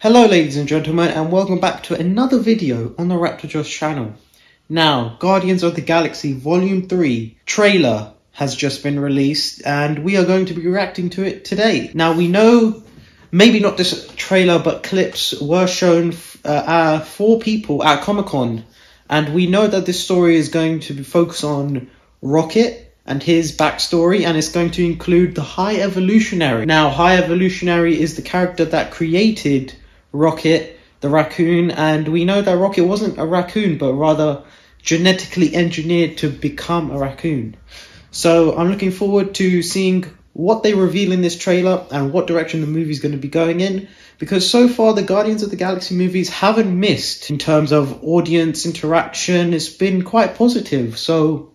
Hello ladies and gentlemen, and welcome back to another video on the Raptor Josh channel. Now, Guardians of the Galaxy Volume 3 trailer has just been released and we are going to be reacting to it today. Now we know, maybe not this trailer, but clips were shown for people at Comic-Con, and we know that this story is going to be focused on Rocket and his backstory, and it's going to include the High Evolutionary. Now, High Evolutionary is the character that created Rocket, the raccoon, and we know that Rocket wasn't a raccoon, but rather genetically engineered to become a raccoon. So I'm looking forward to seeing what they reveal in this trailer and what direction the movie is going to be going in, because so far the Guardians of the Galaxy movies haven't missed in terms of audience interaction. It's been quite positive, so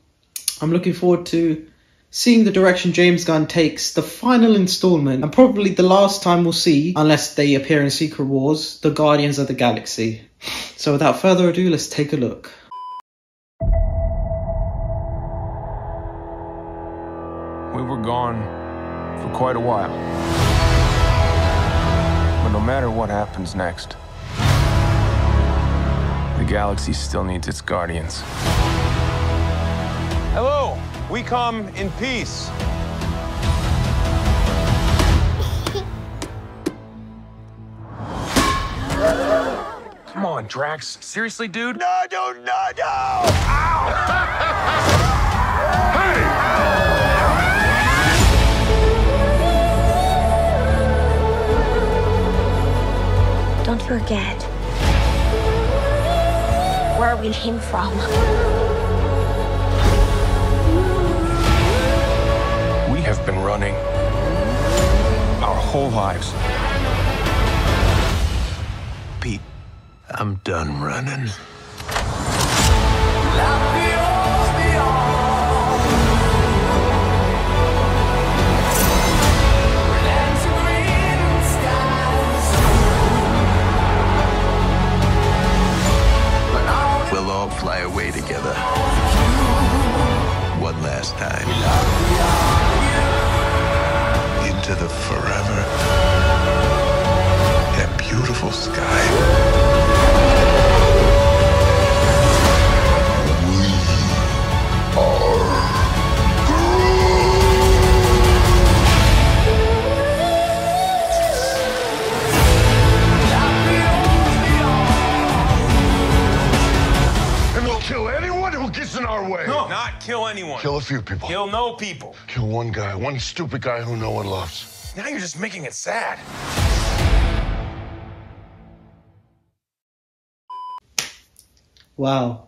I'm looking forward to seeing the direction James Gunn takes the final installment, and probably the last time we'll see, unless they appear in Secret Wars, the Guardians of the Galaxy. So without further ado, let's take a look. We were gone for quite a while. But no matter what happens next, the galaxy still needs its guardians. Hello, we come in peace. Come on, Drax. Seriously, dude? No! Ow! Hey! Don't forget where we came from. We have been running our whole lives. Pete, I'm done running. We'll all fly away together. One last time. Into the forever and beautiful sky. We are And we'll kill anyone who gets in our way. No, not kill anyone. Kill a few people. Kill no people. Kill one guy, one stupid guy who no one loves. Now you're just making it sad. Wow.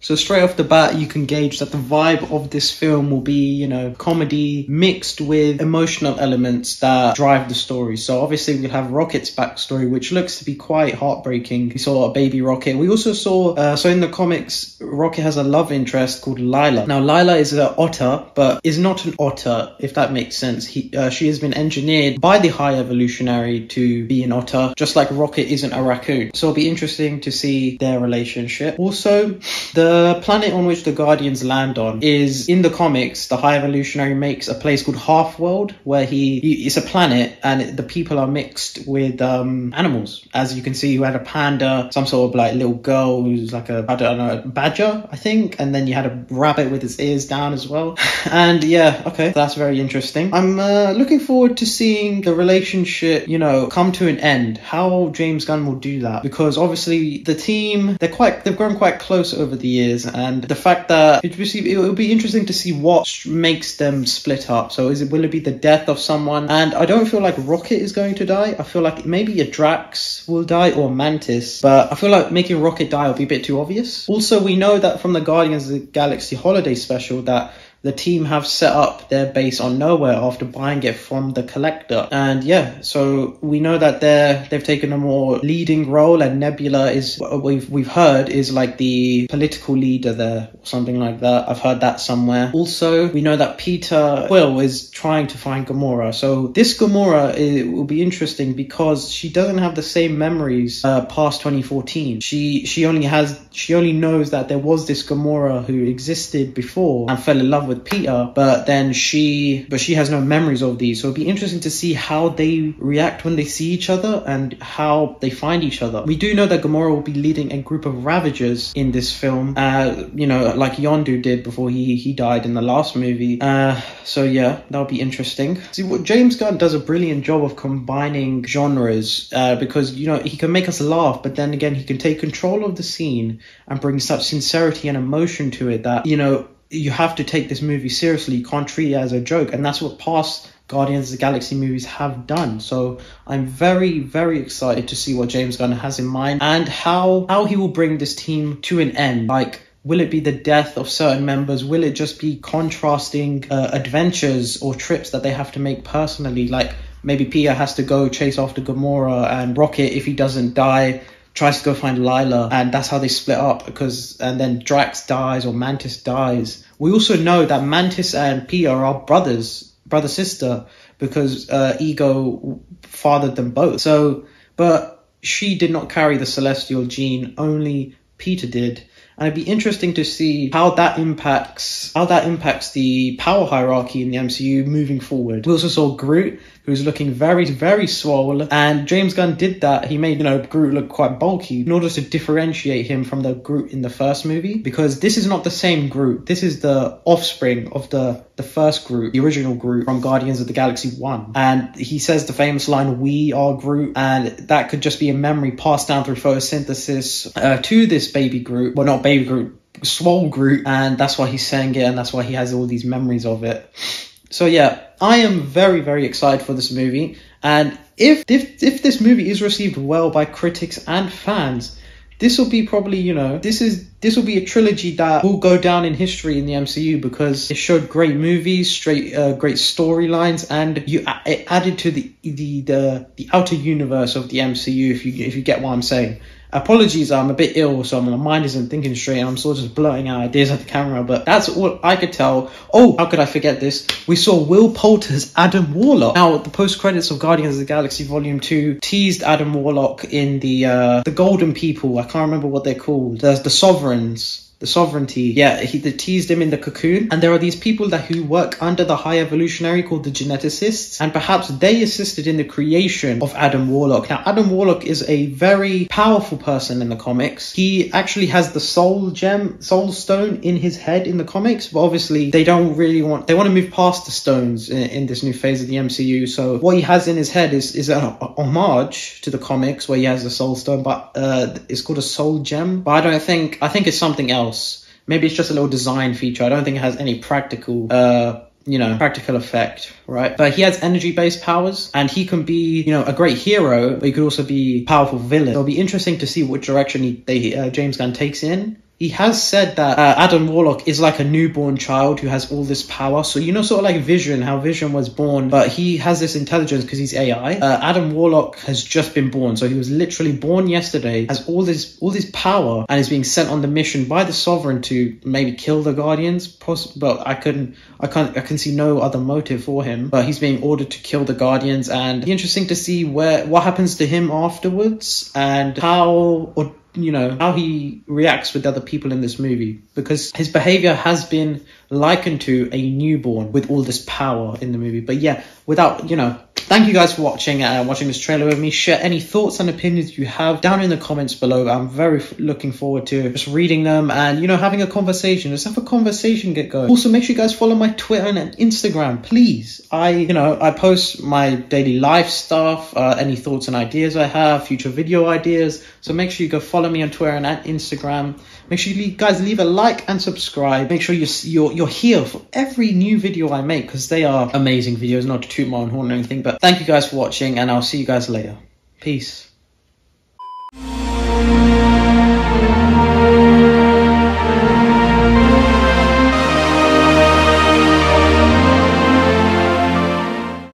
So straight off the bat, you can gauge that the vibe of this film will be, you know, comedy mixed with emotional elements that drive the story. So obviously we'll have Rocket's backstory, which looks to be quite heartbreaking. We saw a baby Rocket. We also saw, so in the comics, Rocket has a love interest called Lila. Now Lila is an otter, but is not an otter, if that makes sense. She has been engineered by the High Evolutionary to be an otter, just like Rocket isn't a raccoon. So it'll be interesting to see their relationship. Also, the planet on which the Guardians land on is, in the comics, the High Evolutionary makes a place called Half-World, where it's a planet and the people are mixed with animals. As you can see, you had a panda, some sort of like little girl who's like a, I don't know, badger, I think, and then you had a rabbit with its ears down as well. And yeah, okay, that's very interesting. I'm looking forward to seeing the relationship, you know, come to an end, how James Gunn will do that, because obviously the team, they've grown quite close over the years, and the fact that it will be interesting to see what makes them split up. So will it be the death of someone? And I don't feel like Rocket is going to die. I feel like maybe a Drax will die or Mantis, but I feel like making Rocket die will be a bit too obvious. Also, we know that from the Guardians of the Galaxy holiday special that the team have set up their base on Nowhere after buying it from the Collector. And yeah, so we know that they've taken a more leading role, and Nebula is, we've heard, is like the political leader there, or something like that. I've heard that somewhere. Also, we know that Peter Quill is trying to find Gamora. So this Gamora, it will be interesting because she doesn't have the same memories past 2014. She only knows that there was this Gamora who existed before and fell in love with Peter, but she has no memories of these. So it'll be interesting to see how they react when they see each other and how they find each other. We do know that Gamora will be leading a group of Ravagers in this film, you know, like Yondu did before he died in the last movie. So yeah, that'll be interesting. See, what James Gunn does a brilliant job of combining genres, because, you know, he can make us laugh, but then again, he can take control of the scene and bring such sincerity and emotion to it that, you know, you have to take this movie seriously. You can't treat it as a joke. And that's what past Guardians of the Galaxy movies have done. So I'm very, very excited to see what James Gunn has in mind and how he will bring this team to an end. Like, will it be the death of certain members? Will it just be contrasting adventures or trips that they have to make personally? Like, maybe Peter has to go chase after Gamora, and Rocket, if he doesn't die, tries to go find Lila, and that's how they split up. And then Drax dies or Mantis dies. We also know that Mantis and Peter are brother-sister, because Ego fathered them both. So, but she did not carry the celestial gene, only Peter did. And it'd be interesting to see how that impacts the power hierarchy in the MCU moving forward. We also saw Groot, who's looking very, very swole, and James Gunn did that. He made, you know, Groot look quite bulky in order to differentiate him from the Groot in the first movie, because this is not the same Groot. This is the offspring of the first Groot, the original Groot from Guardians of the Galaxy 1. And he says the famous line, "We are Groot," and that could just be a memory passed down through photosynthesis to this baby Groot. Well, not baby Groot, swole Groot, and that's why he's saying it, and that's why he has all these memories of it. So yeah, I am very, very excited for this movie, and if this movie is received well by critics and fans, this will be probably, you know, this will be a trilogy that will go down in history in the MCU, because it showed great movies, great storylines, and it added to the outer universe of the MCU, if you get what I'm saying. Apologies, I'm a bit ill, so my mind isn't thinking straight, and I'm sort of just blurting out ideas at the camera, but that's all I could tell. Oh, how could I forget this? We saw Will Poulter's Adam Warlock. Now, the post-credits of Guardians of the Galaxy Volume 2 teased Adam Warlock in the Golden People. I can't remember what they're called. The Sovereigns. The Sovereignty. Yeah, they teased him in the Cocoon. And there are these people who work under the High Evolutionary called the Geneticists. And perhaps they assisted in the creation of Adam Warlock. Now, Adam Warlock is a very powerful person in the comics. He actually has the Soul Stone in his head in the comics. But obviously, they want to move past the stones in this new phase of the MCU. So what he has in his head is an homage to the comics, where he has the Soul Stone, but it's called a Soul Gem. But I think it's something else. Maybe it's just a little design feature. I don't think it has any practical effect, right? But he has energy-based powers, and he can be, you know, a great hero, but he could also be a powerful villain. So it'll be interesting to see what direction James Gunn takes in. He has said that Adam Warlock is like a newborn child who has all this power. So, you know, sort of like Vision, how Vision was born, but he has this intelligence because he's AI. Adam Warlock has just been born. So he was literally born yesterday, has all this power, and is being sent on the mission by the Sovereign to maybe kill the Guardians. But I can see no other motive for him. But he's being ordered to kill the Guardians, and it'll be interesting to see what happens to him afterwards, and how he reacts with other people in this movie, because his behavior has been likened to a newborn with all this power in the movie. But yeah, thank you guys for watching this trailer with me. Share any thoughts and opinions you have down in the comments below. I'm very looking forward to just reading them and, having a conversation. Let's have a conversation get going. Also, make sure you guys follow my Twitter and Instagram, please. I post my daily life stuff, any thoughts and ideas I have, future video ideas. So make sure you go follow me on Twitter and at Instagram. Make sure you guys leave a like and subscribe. Make sure you're here for every new video I make, because they are amazing videos, not to toot my own horn or anything. But thank you guys for watching, and I'll see you guys later. Peace.